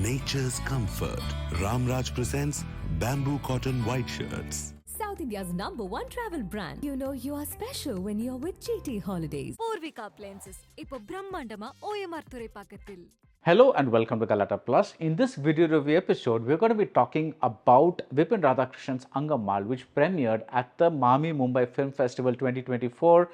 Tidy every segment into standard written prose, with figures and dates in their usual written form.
nature's comfort. Ramraj presents bamboo cotton white shirts. South India's #1 travel brand. You know you are special when you're with GT Holidays. Porvika Appliances. இப்போ பிரம்மாண்டமா OMR துறை பக்கத்தில். Hello and welcome to Galatta Plus. In this video review episode, we're going to be talking about Vipin Radhakrishnan's Angammal, which premiered at the Mami Mumbai Film Festival 2024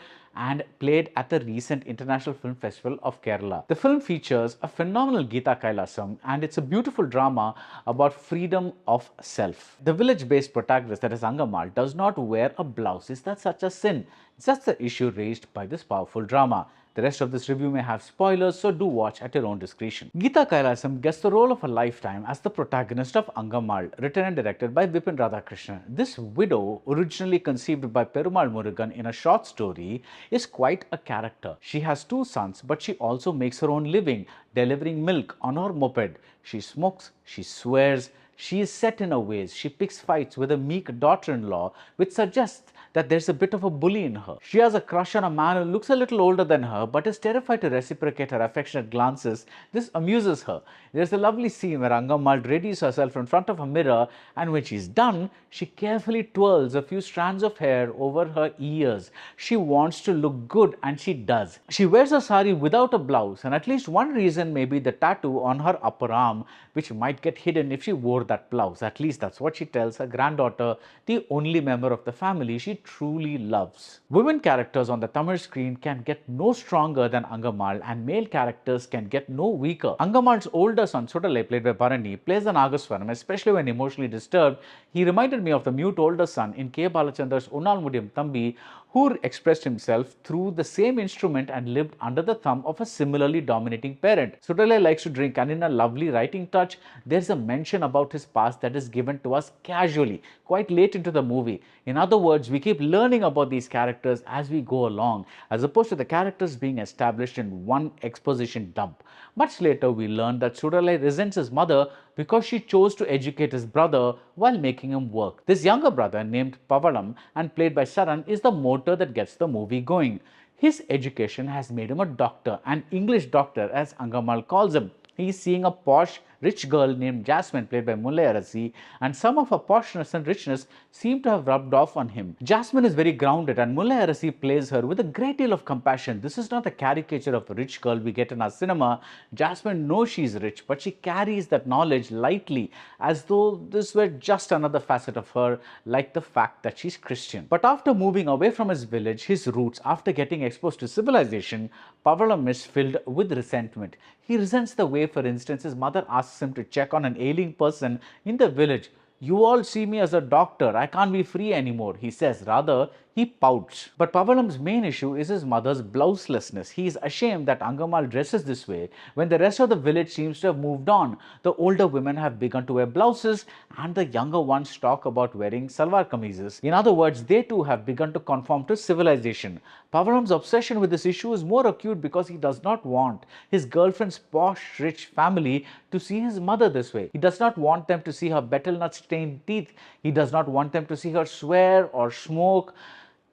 and played at the recent International Film Festival of Kerala. The film features a phenomenal Geetha Kailasam and it's a beautiful drama about freedom of self. The village-based protagonist, that is Angammal, does not wear a blouse. Is that such a sin? That's the issue raised by this powerful drama. The rest of this review may have spoilers, so do watch at your own discretion. Geetha Kailasam gets the role of a lifetime as the protagonist of Angammal, written and directed by Vipin Radhakrishnan. This widow, originally conceived by Perumal Murugan in a short story, is quite a character. She has 2 sons, but she also makes her own living, delivering milk on her moped. She smokes, she swears, she is set in her ways. She picks fights with a meek daughter-in-law, which suggests that there's a bit of a bully in her. She has a crush on a man who looks a little older than her but is terrified to reciprocate her affectionate glances. This amuses her. There's a lovely scene where Angammal readies herself in front of a mirror, and when she's done, she carefully twirls a few strands of hair over her ears. She wants to look good, and she does. She wears a sari without a blouse, and at least one reason may be the tattoo on her upper arm, which might get hidden if she wore that blouse. At least that's what she tells her granddaughter, the only member of the family she truly loves. Women characters on the Tamil screen can get no stronger than Angammal, and male characters can get no weaker. Angammal's older son, Sudalai, played by Bharani, plays the Nagaswaram, especially when emotionally disturbed. He reminded me of the mute older son in K. Balachandra's Unnal Mudiyum Thambi, who expressed himself through the same instrument and lived under the thumb of a similarly dominating parent. Sudalai likes to drink, and in a lovely writing touch, there's a mention about his past that is given to us casually, quite late into the movie. In other words, we keep learning about these characters as we go along, as opposed to the characters being established in one exposition dump. Much later, we learn that Sudalai resents his mother because she chose to educate his brother while making him work. This younger brother, named Pavalam and played by Saran, is the motor that gets the movie going. His education has made him a doctor, an English doctor as Angammal calls him. He is seeing a posh, rich girl named Jasmine, played by Mullai Arasi, and some of her poshness and richness seem to have rubbed off on him. Jasmine is very grounded, and Mullai Arasi plays her with a great deal of compassion. This is not the caricature of a rich girl we get in our cinema. Jasmine knows she is rich, but she carries that knowledge lightly, as though this were just another facet of her, like the fact that she's Christian. But after moving away from his village, his roots, after getting exposed to civilization, Pavalam is filled with resentment. He resents the way, for instance, his mother asks him to check on an ailing person in the village. "You all see me as a doctor. I can't be free anymore," he says. Rather, he pouts. But Pavalam's main issue is his mother's blouselessness. He is ashamed that Angammal dresses this way when the rest of the village seems to have moved on. The older women have begun to wear blouses, and the younger ones talk about wearing salwar kameezes. In other words, they too have begun to conform to civilization. Pavalam's obsession with this issue is more acute because he does not want his girlfriend's posh, rich family to see his mother this way. He does not want them to see her betel nut stained teeth. He does not want them to see her swear or smoke.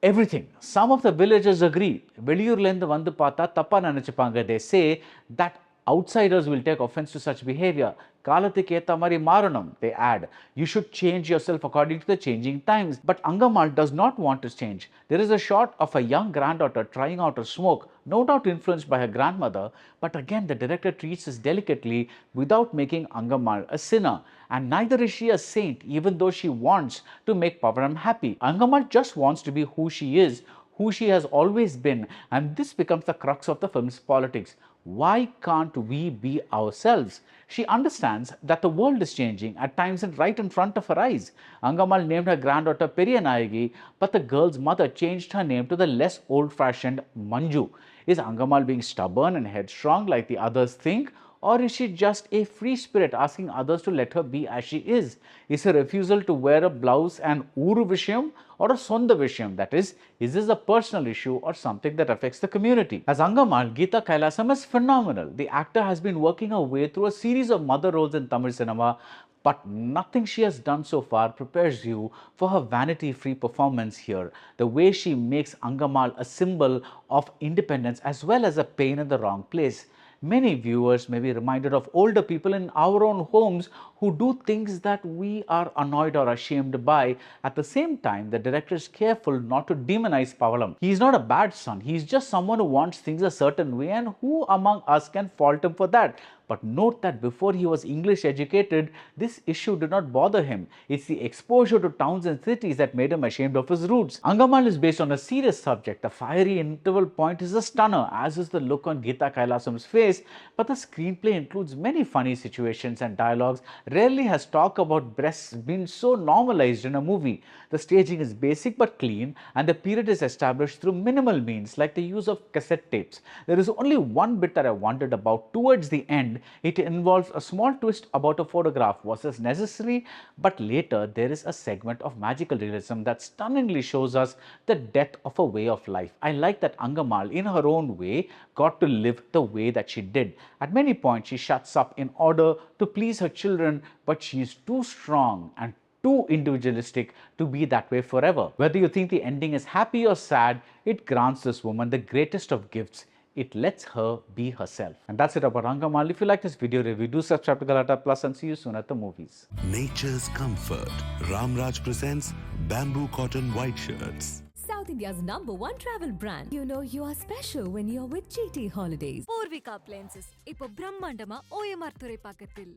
Everything. Some of the villagers agree. Veliyurlendu vandu paatha thappa nenachipanga. They say that outsiders will take offense to such behavior. Kalathukku etha mari maaranum, they add. You should change yourself according to the changing times. But Angammal does not want to change. There is a shot of a young granddaughter trying out a smoke, no doubt influenced by her grandmother, but again the director treats this delicately without making Angammal a sinner. And neither is she a saint, even though she wants to make Pavalam happy. Angammal just wants to be who she is, who she has always been, and this becomes the crux of the film's politics. Why can't we be ourselves? She understands that the world is changing, at times right in front of her eyes. Angammal named her granddaughter Periyanayagi, but the girl's mother changed her name to the less old-fashioned Manju. Is Angammal being stubborn and headstrong like the others think? Or is she just a free spirit asking others to let her be as she is? Is her refusal to wear a blouse an uru vishayam or a sonda vishayam? That is this a personal issue or something that affects the community? As Angammal, Geetha Kailasam is phenomenal. The actor has been working her way through a series of mother roles in Tamil cinema, but nothing she has done so far prepares you for her vanity-free performance here. The way she makes Angammal a symbol of independence as well as a pain in the wrong place. many viewers may be reminded of older people in our own homes who do things that we are annoyed or ashamed by. At the same time, the director is careful not to demonize Pavalam. He is not a bad son. He is just someone who wants things a certain way, and who among us can fault him for that? But note that before he was English educated, this issue did not bother him. It's the exposure to towns and cities that made him ashamed of his roots. Angammal is based on a serious subject. The fiery interval point is a stunner, as is the look on Geetha Kailasam's face, but the screenplay includes many funny situations and dialogues. Rarely has talk about breasts been so normalized in a movie. The staging is basic but clean, and the period is established through minimal means like the use of cassette tapes. There is only one bit that I wondered about towards the end. It involves a small twist about a photograph. Was this necessary? But later there is a segment of magical realism that stunningly shows us the death of a way of life. I like that Angammal, in her own way, got to live the way that she did. At many points she shuts up in order to please her children, but she is too strong and too individualistic to be that way forever. Whether you think the ending is happy or sad, it grants this woman the greatest of gifts. It lets her be herself. And that's it about Angammal. If you like this video review, do subscribe to Galatta Plus and see you soon at the movies. Nature's comfort. Ramraj presents bamboo cotton white shirts. South India's #1 travel brand. You know you are special when you're with GT Holidays. Poorvika appliances இப்போ பிரம்மாண்டமா OMR துறை பக்கத்தில்